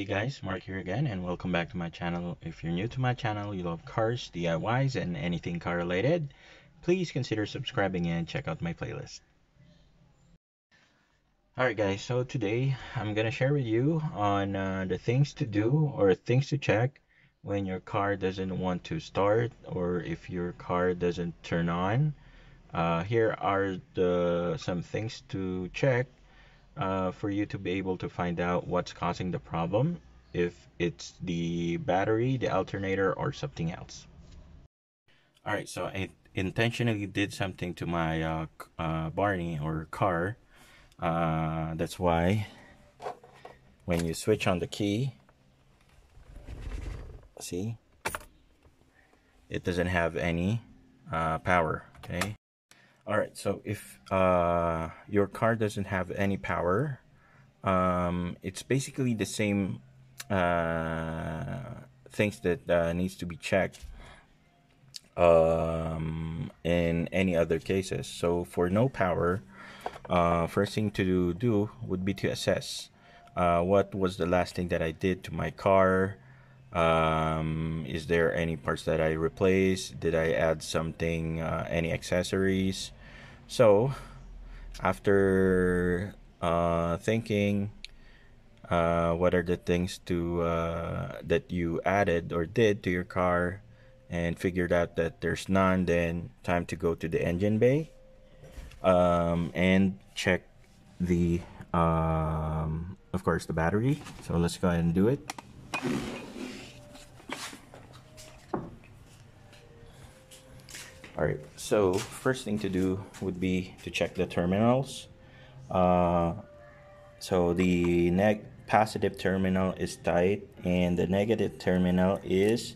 guys, Mark here again, and welcome back to my channel. If you're new to my channel, you love cars, DIYs, and anything car related, please consider subscribing and check out my playlist. Alright guys, so today I'm gonna share with you on the things to do or things to check when your car doesn't want to start or if your car doesn't turn on. Here are the some things to check for you to be able to find out what's causing the problem, if it's the battery, the alternator, or something else. All right, so I intentionally did something to my Barney or car. That's why when you switch on the key, see, it doesn't have any power, okay? All right, so if your car doesn't have any power, it's basically the same things that needs to be checked in any other cases. So for no power, first thing to do would be to assess what was the last thing that I did to my car. Is there any parts that I replaced? Did I add something, any accessories? So after thinking what are the things to that you added or did to your car and figured out that there's none, then time to go to the engine bay and check the of course the battery. So let's go ahead and do it. Alright, so first thing to do would be to check the terminals. So the positive terminal is tight and the negative terminal is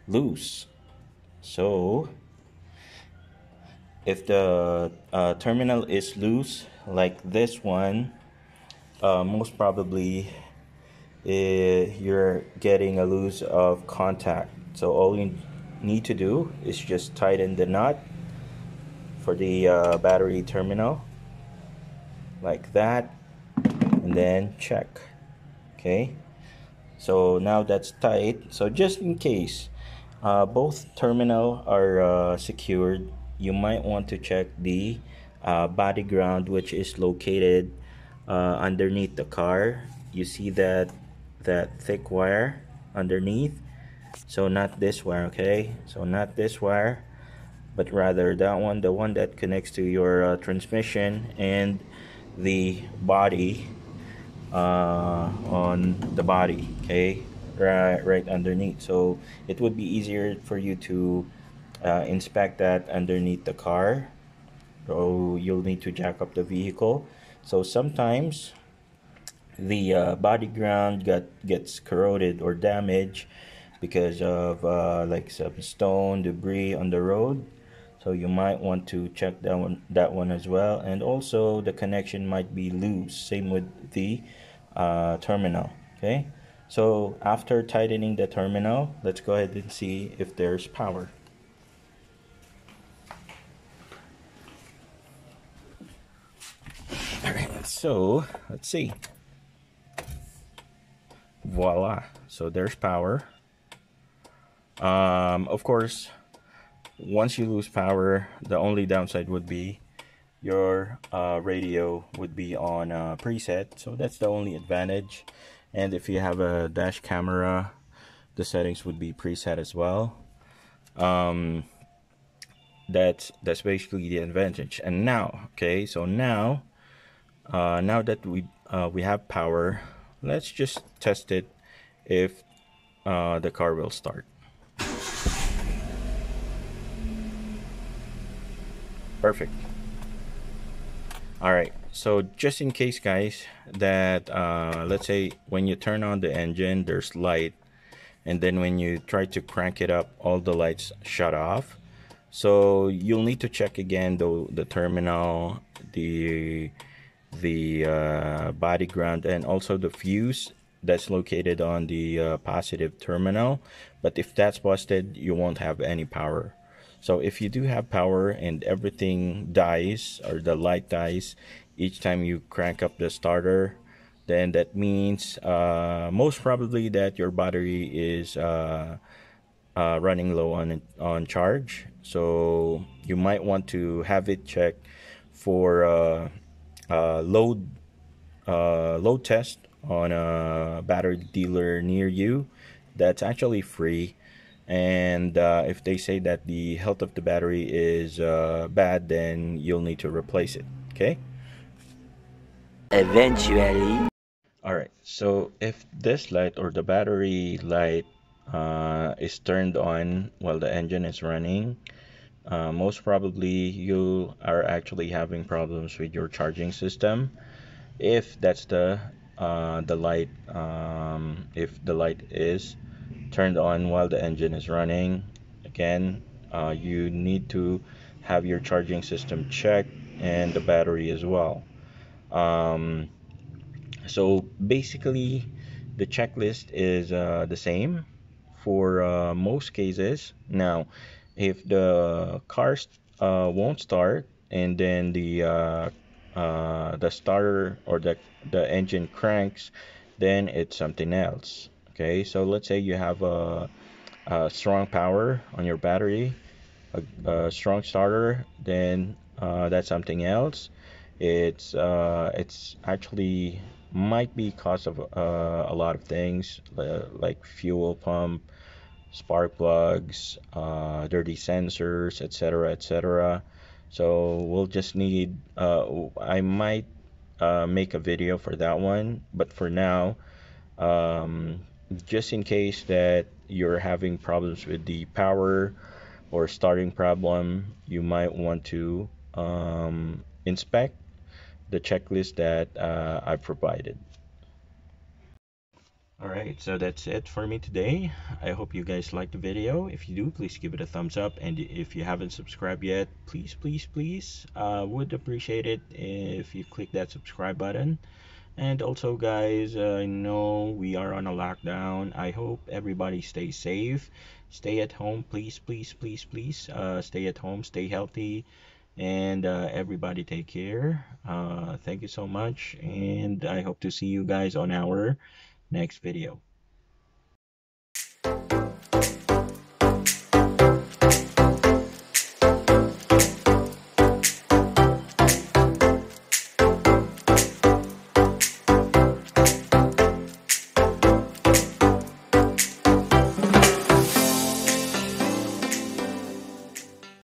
loose. So if the terminal is loose like this one, most probably you're getting a loose of contact. So all you need to do is just tighten the nut for the battery terminal like that, and then check. Okay, so now that's tight. So just in case both terminal are secured, you might want to check the body ground, which is located underneath the car. You see that thick wire underneath? So not this wire, okay? So not this wire, but rather that one, the one that connects to your transmission and the body on the body, okay? Right underneath. So it would be easier for you to inspect that underneath the car. So you'll need to jack up the vehicle. So sometimes the body ground gets corroded or damaged because of like some stone debris on the road. So you might want to check that one as well. And also the connection might be loose, same with the terminal. Okay, so after tightening the terminal, let's go ahead and see if there's power. Alright, so let's see. Voila, so there's power. Of course, once you lose power, the only downside would be your radio would be on preset. So that's the only advantage. And if you have a dash camera, the settings would be preset as well. That's basically the advantage. And now, okay, so now that we have power, let's just test it if the car will start. Perfect. Alright, so just in case guys that let's say when you turn on the engine there's light, and then when you try to crank it up all the lights shut off. So you'll need to check again the terminal, the body ground, and also the fuse that's located on the positive terminal. But if that's busted, you won't have any power. So if you do have power and everything dies or the light dies each time you crank up the starter, then that means most probably that your battery is running low on charge. So you might want to have it checked for load load test on a battery dealer near you. That's actually free. And if they say that the health of the battery is bad, then you'll need to replace it. Okay. Eventually. All right. So if this light or the battery light is turned on while the engine is running, most probably you are actually having problems with your charging system. If that's the light, if the light is turned on while the engine is running, again, you need to have your charging system checked and the battery as well. Um, so basically, the checklist is the same for most cases. Now, if the won't start and then the starter or the engine cranks, then it's something else. Okay, so let's say you have a strong power on your battery, a strong starter, then that's something else. It's actually might be cause of a lot of things like fuel pump, spark plugs, dirty sensors, etc., etc. So we'll just need. I might make a video for that one, but for now, um, just in case that you're having problems with the power or starting problem, you might want to inspect the checklist that I provided. All right, so that's it for me today. I hope you guys liked the video. If you do, please give it a thumbs up. And if you haven't subscribed yet, please, please, please, would appreciate it if you click that subscribe button. And also, guys, I know we are on a lockdown. I hope everybody stays safe. Stay at home, please, please, please, please. Stay at home, stay healthy, and everybody take care. Thank you so much, and I hope to see you guys on our next video.